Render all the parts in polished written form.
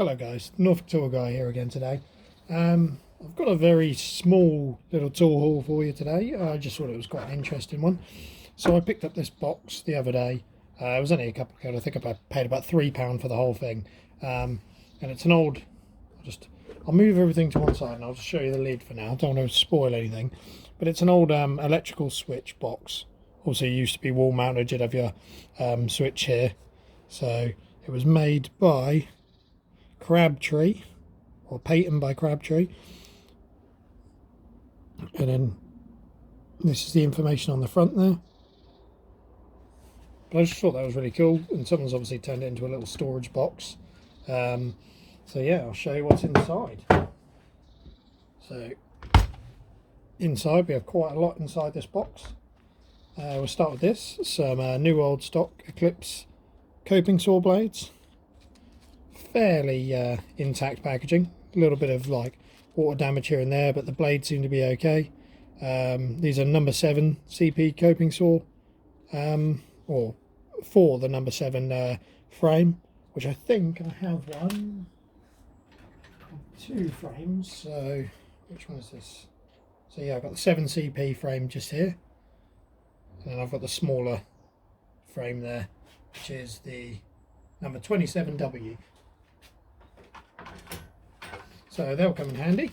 Hello guys, Norfolk Tool Guy here again today. I've got a very small little tool haul for you today. I just thought it was quite an interesting one. So I picked up this box the other day. It was only a couple of quid. I think I paid about £3 for the whole thing. And it's an old, I'll move everything to one side and I'll just show you the lid for now. I don't want to spoil anything. But it's an old electrical switch box. Also it used to be wall mounted. You'd have your switch here. So it was made by Crabtree, or patent by Crabtree, and then this is the information on the front there. But I just thought that was really cool, and someone's obviously turned it into a little storage box. So yeah, I'll show you what's inside. So inside we have quite a lot inside this box. We'll start with this, some new old stock Eclipse coping saw blades. Fairly intact packaging, a little bit of like water damage here and there, but the blades seem to be okay. These are number 7 CP coping saw, or for the number 7 frame, which I think I have two frames. So which one is this? So yeah, I've got the 7 CP frame just here, and then I've got the smaller frame there, which is the number 27W. So they'll come in handy.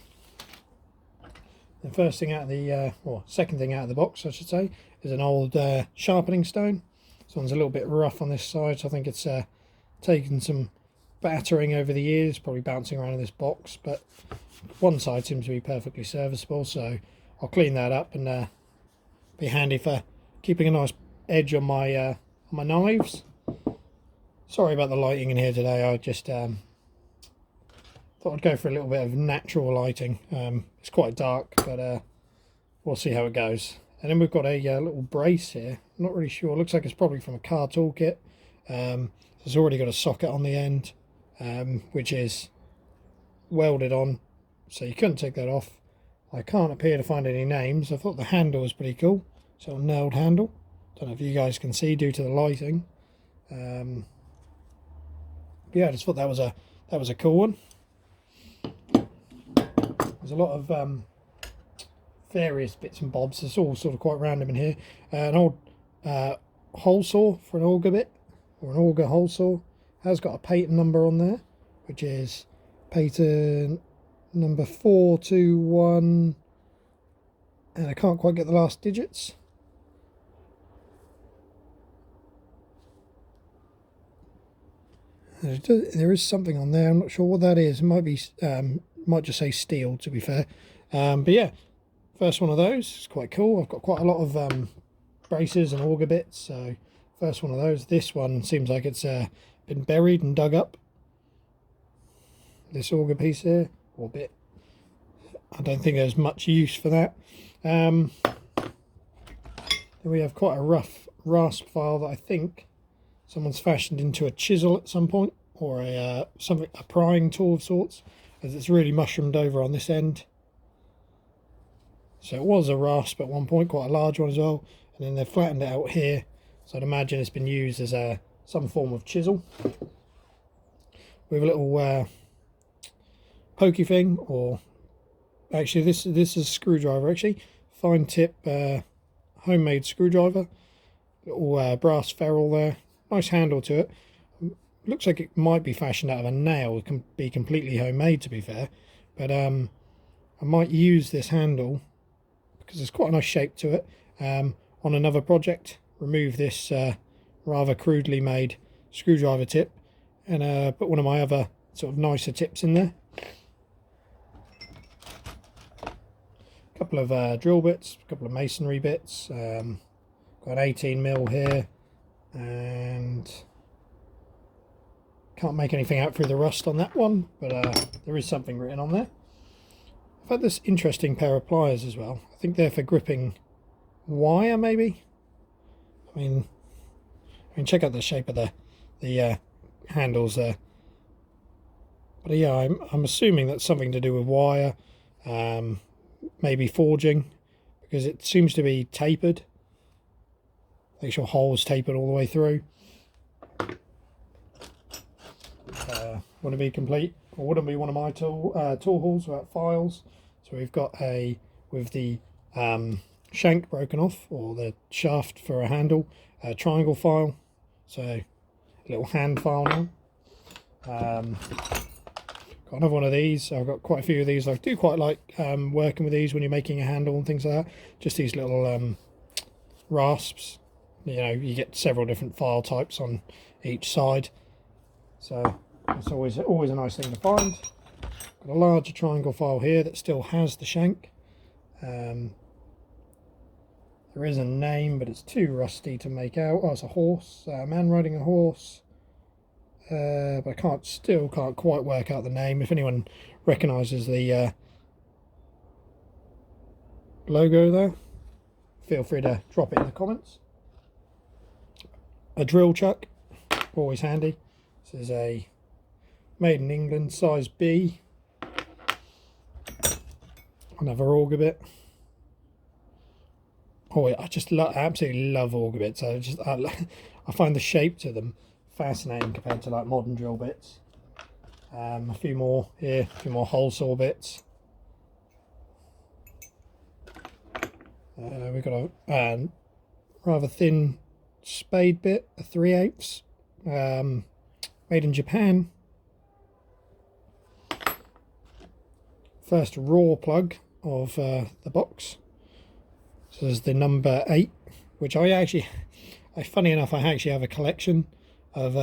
The first thing out of the, or second thing out of the box, I should say, is an old sharpening stone. This one's a little bit rough on this side, so I think it's taken some battering over the years, probably bouncing around in this box. But one side seems to be perfectly serviceable, so I'll clean that up and be handy for keeping a nice edge on my knives. Sorry about the lighting in here today. I just thought I'd go for a little bit of natural lighting. It's quite dark, but we'll see how it goes. And then we've got a little brace here. I'm not really sure. It looks like it's probably from a car toolkit. It's already got a socket on the end, which is welded on, so you couldn't take that off. I can't appear to find any names. I thought the handle was pretty cool. So a nailed handle. Don't know if you guys can see due to the lighting. But yeah, I just thought that was a cool one. There's a lot of various bits and bobs. It's all sort of quite random in here. An old hole saw for an auger bit, or an auger hole saw. Has got a patent number on there, which is patent number 421, and I can't quite get the last digits. There is something on there. I'm not sure what that is. It might be might just say steel, to be fair. But yeah, first one of those. It's quite cool. I've got quite a lot of braces and auger bits, so first one of those. This one seems like it's been buried and dug up. This auger piece here, or bit. I don't think there's much use for that. Then we have quite a rough rasp file that I think someone's fashioned into a chisel at some point, or a prying tool of sorts, as it's really mushroomed over on this end. So it was a rasp at one point, quite a large one as well, and then they've flattened it out here, so I'd imagine it's been used as some form of chisel. With a little pokey thing, or actually this is a screwdriver, actually, fine tip homemade screwdriver. Little brass ferrule there, nice handle to it. Looks like it might be fashioned out of a nail. It can be completely homemade, to be fair, but I might use this handle because there's quite a nice shape to it on another project. Remove this rather crudely made screwdriver tip and put one of my other sort of nicer tips in there. A couple of drill bits, a couple of masonry bits. Got an 18mm here, and can't make anything out through the rust on that one, but there is something written on there. I've had this interesting pair of pliers as well. I think they're for gripping wire, maybe. I mean, check out the shape of the handles there. But yeah, I'm assuming that's something to do with wire, maybe forging, because it seems to be tapered. The actual hole's tapered all the way through. wouldn't be complete, or wouldn't be one of my tool hauls without files. So we've got with the shank broken off, or the shaft for a handle, a triangle file, so a little hand file now. Got another one of these. I've got quite a few of these. I do quite like working with these when you're making a handle and things like that. Just these little rasps. You know, you get several different file types on each side, so it's always a nice thing to find. Got a larger triangle file here that still has the shank. There is a name, but it's too rusty to make out. Oh, it's a horse, a man riding a horse. But I still can't quite work out the name. If anyone recognises the logo there, feel free to drop it in the comments. A drill chuck, always handy. This is a made in England, size B. Another auger bit. Oh, I just absolutely love auger bits. I find the shape to them fascinating compared to like modern drill bits. A few more here, a few more hole saw bits. We've got a rather thin spade bit, a 3/8, made in Japan. First raw plug of the box. So there's the number 8, which funny enough, I actually have a collection of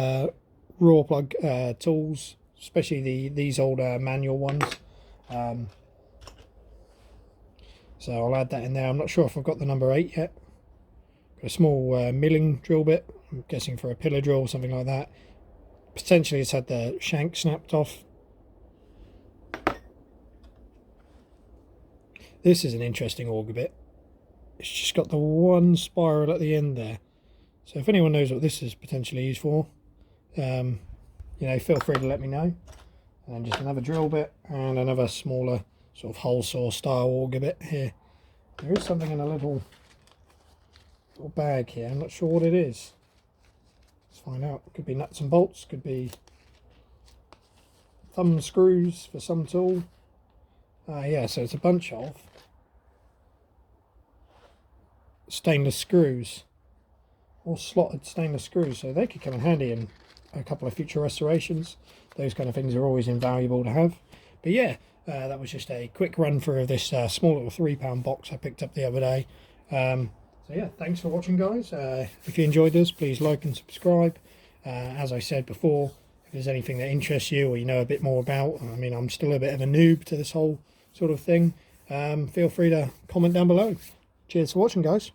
raw plug tools, especially these older manual ones. So I'll add that in there. I'm not sure if I've got the number 8 yet. Got a small milling drill bit, I'm guessing for a pillar drill or something like that. Potentially it's had the shank snapped off. This is an interesting auger bit. It's just got the one spiral at the end there. So if anyone knows what this is potentially used for, you know, feel free to let me know. And just another drill bit and another smaller sort of hole saw style auger bit here. There is something in a little bag here. I'm not sure what it is. Let's find out. Could be nuts and bolts. Could be thumb screws for some tool. Yeah, so it's a bunch of stainless screws, or slotted stainless screws, so they could come in handy in a couple of future restorations. Those kind of things are always invaluable to have. But yeah, that was just a quick run through of this small little £3 box I picked up the other day. So yeah, thanks for watching, guys. If you enjoyed this, please like and subscribe. As I said before, if there's anything that interests you or you know a bit more about, I mean, I'm still a bit of a noob to this whole sort of thing, feel free to comment down below. Cheers for watching, guys.